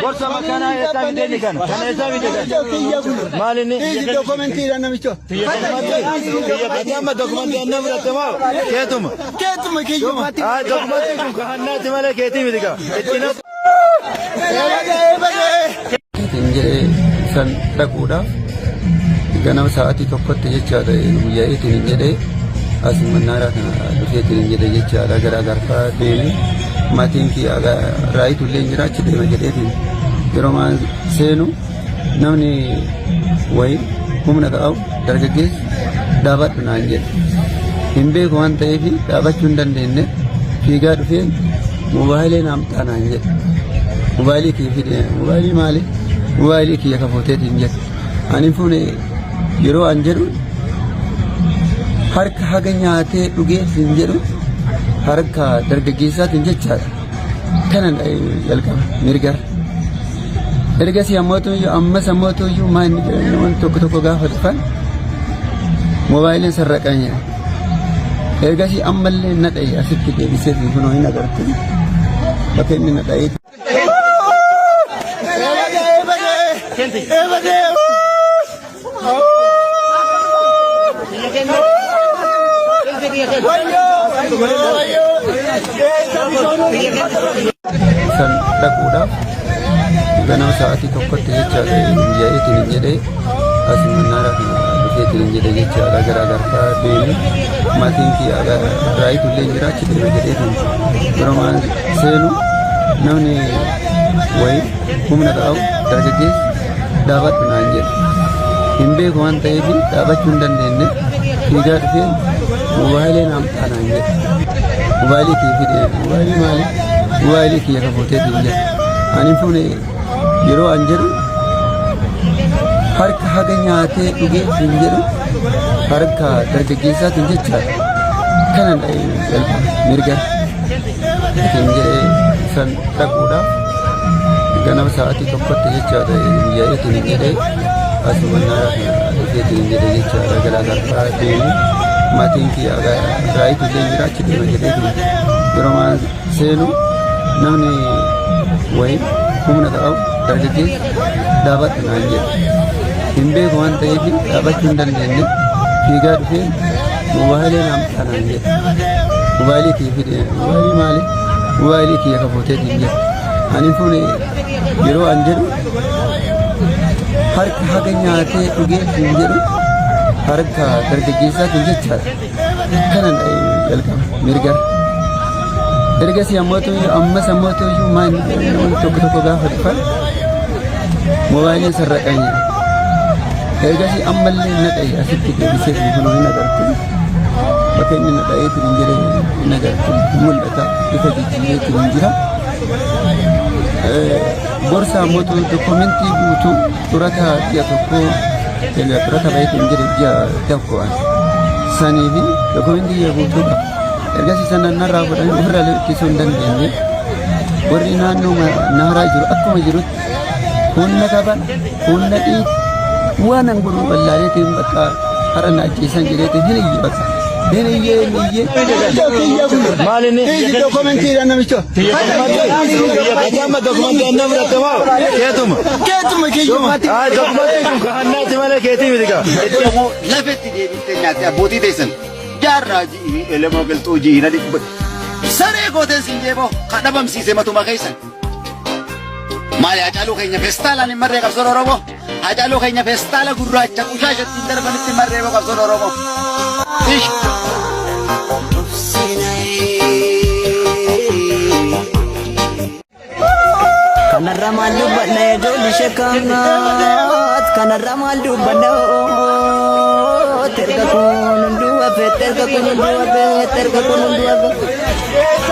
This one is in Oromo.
Gorsa makana eta bideni kana. Kana eta bideni. Malini. Dokumenti rana micho. Amma dokumenti anna muratama. Ketum. Ketum ketum. Ah dokumenti kun kanna timale keti bidika. Etina. Tinjee san dhaquudhaaf ganama sa'aatii tokkotti jechaadha guyyaa itti jedhee as mannaara kana dhufee itti jedhee jechaadha gara garfaa deemee maatiin kiyyaa raayitullee jira achi deema jedheetiin yeroo maan seenu namni wayii humna ta'u dargaggeessi dhaabadhu naan jedhe hin beeku waan ta'eef dhaabachuu hin dandeenye fiigaa dhufee moobaayilee naamxaa naan jedhe mobaayilii kiyya fide mobaayilii maali mobaayilii kiyya kafooteetiin jedhe ani fuune yeroo an jedhu harka haga nyaatee dhugee hin jedhu harka dargaggeessaatiin jechaadha kanan jalqaba mirga ergasii ammas ammootuyyuu maan wanti tokko gaafa dhufan moobaayiliin sarraqanya ergasii ammallee nadha'i asitti deebisee fi kunoo hin agartu bakka inni nadha'ee san dhaquudhaaf ganama sa'aatii tokkotti jechaadha guyyaa itti jedhee as mannaara kana dhufee itti jedhee jechaadha gara garfaa deemee maatiin kiyyaa raayitullee jira achi deema jedheetiin yeroo maan seenu namni wayii humna ta'u dargaggeessi dhaabadhu naan jedhe hin beeku waan ta'eef dhaabachuu hin dandeenye fiigaa dhufee moobaayilee naamxaa naan jedhe mobaayilii kiyya fide mobaayilii maali mobaayilii kiyya kafooteetiin jedhe ani fuune yeroo an jedhu harka haga nyaatee dhugee hin jedhu harka dargaggeessaatiin jechaadha kanan jalqaba mirga ittiin jedhee san dhaquudhaaf ganama sa'aatii tokkotti jechaadha guyyaa ittiin jedhee as mannaara kana dhufee ittiin jedhee jechaadha gara garfaa deemee maatiin kiyyaa raayitullee jira achi deema jedheetiin yeroo maan seenu namni wayii humna ta'u dargaggeessi dhaabadhu naan jedhe hin beeku waan ta'eef dhaabachuu hin dandeenye fiigaa dhufee moobaayilee naamxaa naan jedhe mobaayilii kiyya fide mobaayilii maali mobaayilii kiyya kafooteetiin jedhe ani fuune yeroo an jedhu harka haga nyaatee dhugee hin jedhu harka dargaggeessaatiin jechaadha kanan jalqaba mirga ergasii ammas ammootuyyuu maan wanti tokko gaafa dhufan moobaayiliin sarraqanya ergasii ammallee nadha'i asitti deebisee fi kunoo hin agartu bakka inni nadha'eetiin hin jedhe hin agartu mul'ata bifa jijjiireetiin hin jira gorsa ammootu dokumentii guutuu xurataa ji'a tokko xurata baay'eetiin jedhe ji'a tokko'an sanii fi dokumentii ji'a guutuu qaba ergasii sana narraa fudhanii ofirraa ittisuu hin dandeenye warri naannoo naaraa jiru akkuma jirutti humna qaban humna dhiit waan an godhuu ballaareetiin bakka hara na ajjeesan jedheetiin hin iyye bakka hin iyyee Malini. Dokumenti rana micho. Amma dokumenti anna muratama. Ketum. Ketum ketum. Ah dokumenti kun kanna timale keti bidika. Lafetti deebitee nyaatee abbootii teessan jaarraa ji'i elemoo galtuu ji'i na dhibba saree gooteen siin jeeboo kan dhabamsiisee matuma keessan. Maali hacaaluu keenya feestaalaan hin marree qabsoon Oromoo hacaaluu keenya feestaala gurraacha qushaashatti hin darbanitti hin marree qabsoon Oromoo. Kanarra maal dubbanna ijoolli sheekaat kanarra maal dubbanna terga kun hunduu hafe terga kun hunduu hafe terga kun hunduu hafe.